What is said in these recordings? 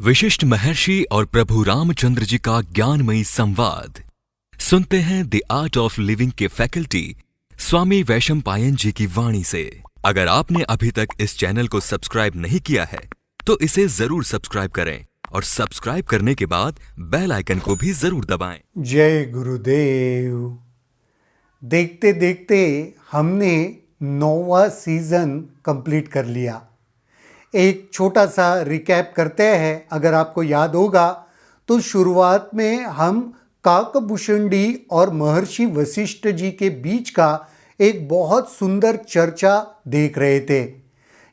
विशिष्ट महर्षि और प्रभु रामचंद्र जी का ज्ञानमयी संवाद सुनते हैं द आर्ट ऑफ लिविंग के फैकल्टी स्वामी वैशंपायन जी की वाणी से। अगर आपने अभी तक इस चैनल को सब्सक्राइब नहीं किया है तो इसे जरूर सब्सक्राइब करें और सब्सक्राइब करने के बाद बेल आइकन को भी जरूर दबाएं। जय गुरुदेव। देखते देखते हमने 9वां सीजन कंप्लीट कर लिया। एक छोटा सा रिकैप करते हैं। अगर आपको याद होगा तो शुरुआत में हम काकभूषुंडी और महर्षि वशिष्ठ जी के बीच का एक बहुत सुंदर चर्चा देख रहे थे,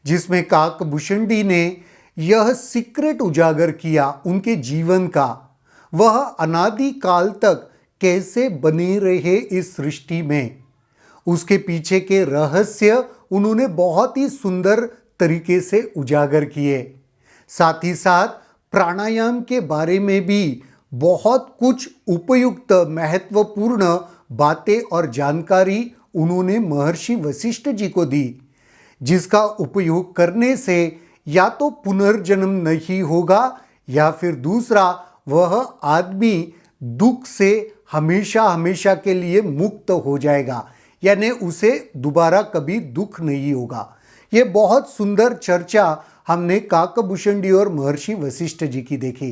जिसमें काकभूषुंडी ने यह सीक्रेट उजागर किया उनके जीवन का, वह अनादि काल तक कैसे बने रहे इस सृष्टि में। उसके पीछे के रहस्य उन्होंने बहुत ही सुंदर तरीके से उजागर किए। साथ ही साथ प्राणायाम के बारे में भी बहुत कुछ उपयुक्त महत्वपूर्ण बातें और जानकारी उन्होंने महर्षि वशिष्ठ जी को दी, जिसका उपयोग करने से या तो पुनर्जन्म नहीं होगा या फिर दूसरा, वह आदमी दुख से हमेशा हमेशा के लिए मुक्त हो जाएगा, यानी उसे दोबारा कभी दुख नहीं होगा। ये बहुत सुंदर चर्चा हमने काकभूषुंडी और महर्षि वशिष्ठ जी की देखी।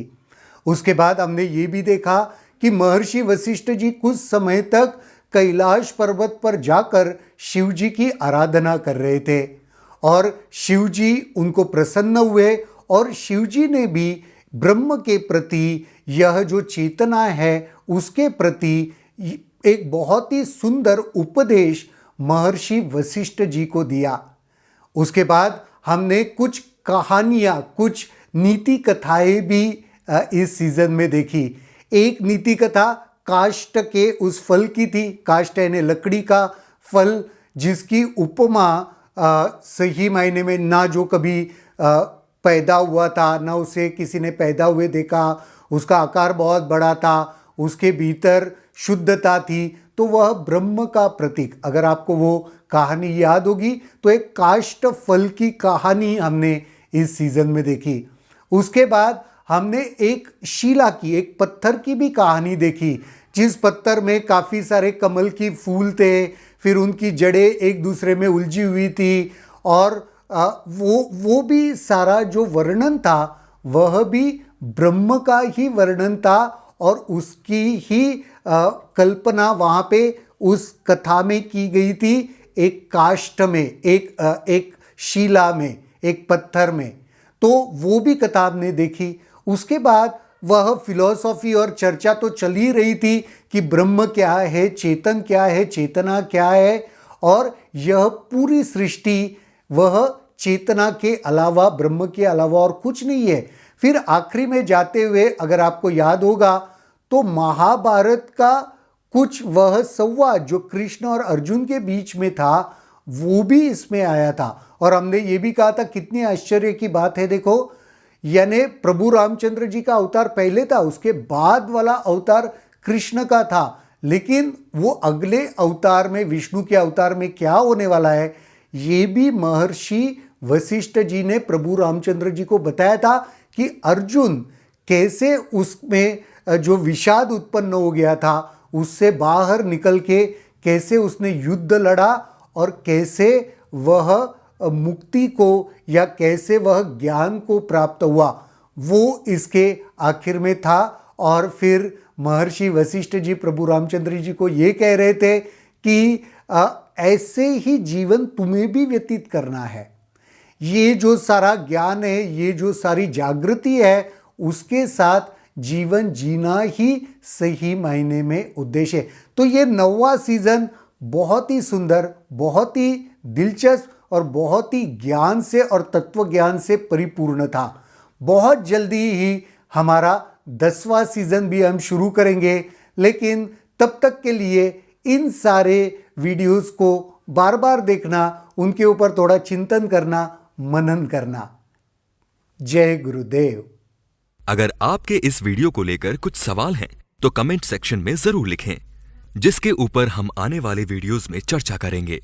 उसके बाद हमने ये भी देखा कि महर्षि वशिष्ठ जी कुछ समय तक कैलाश पर्वत पर जाकर शिव जी की आराधना कर रहे थे और शिव जी उनको प्रसन्न हुए और शिव जी ने भी ब्रह्म के प्रति, यह जो चेतना है उसके प्रति एक बहुत ही सुंदर उपदेश महर्षि वशिष्ठ जी को दिया। उसके बाद हमने कुछ कहानियाँ, कुछ नीति कथाएं भी इस सीजन में देखी। एक नीति कथा काष्ठ के उस फल की थी। काष्ठ यानी लकड़ी का फल, जिसकी उपमा सही मायने में ना जो कभी पैदा हुआ था, ना उसे किसी ने पैदा हुए देखा, उसका आकार बहुत बड़ा था, उसके भीतर शुद्धता थी, तो वह ब्रह्म का प्रतीक। अगर आपको वो कहानी याद होगी तो एक काष्ठ फल की कहानी हमने इस सीजन में देखी। उसके बाद हमने एक शिला की, एक पत्थर की भी कहानी देखी, जिस पत्थर में काफ़ी सारे कमल की फूल थे, फिर उनकी जड़ें एक दूसरे में उलझी हुई थी और वो भी सारा जो वर्णन था वह भी ब्रह्म का ही वर्णन था और उसकी ही कल्पना वहाँ पे उस कथा में की गई थी, एक काष्ठ में, एक शिला में, एक पत्थर में। तो वो भी कथा हमने देखी। उसके बाद वह फिलॉसफी और चर्चा तो चल ही रही थी कि ब्रह्म क्या है, चेतन क्या है, चेतना क्या है, और यह पूरी सृष्टि वह चेतना के अलावा, ब्रह्म के अलावा और कुछ नहीं है। फिर आखिरी में जाते हुए अगर आपको याद होगा तो महाभारत का कुछ वह संवाद जो कृष्ण और अर्जुन के बीच में था वो भी इसमें आया था। और हमने ये भी कहा था, कितनी आश्चर्य की बात है, देखो, यानी प्रभु रामचंद्र जी का अवतार पहले था, उसके बाद वाला अवतार कृष्ण का था, लेकिन वो अगले अवतार में, विष्णु के अवतार में क्या होने वाला है, ये भी महर्षि वशिष्ठ जी ने प्रभु रामचंद्र जी को बताया था कि अर्जुन कैसे उसमें जो विषाद उत्पन्न हो गया था उससे बाहर निकल के कैसे उसने युद्ध लड़ा और कैसे वह मुक्ति को या कैसे वह ज्ञान को प्राप्त हुआ, वो इसके आखिर में था। और फिर महर्षि वशिष्ठ जी प्रभु रामचंद्र जी को ये कह रहे थे कि ऐसे ही जीवन तुम्हें भी व्यतीत करना है। ये जो सारा ज्ञान है, ये जो सारी जागृति है, उसके साथ जीवन जीना ही सही मायने में उद्देश्य है। तो ये 9वां सीजन बहुत ही सुंदर, बहुत ही दिलचस्प और बहुत ही ज्ञान से और तत्व ज्ञान से परिपूर्ण था। बहुत जल्दी ही हमारा 10वां सीजन भी हम शुरू करेंगे, लेकिन तब तक के लिए इन सारे वीडियोस को बार बार देखना, उनके ऊपर थोड़ा चिंतन करना, मनन करना। जय गुरुदेव। अगर आपके इस वीडियो को लेकर कुछ सवाल हैं तो कमेंट सेक्शन में जरूर लिखें, जिसके ऊपर हम आने वाले वीडियोस में चर्चा करेंगे।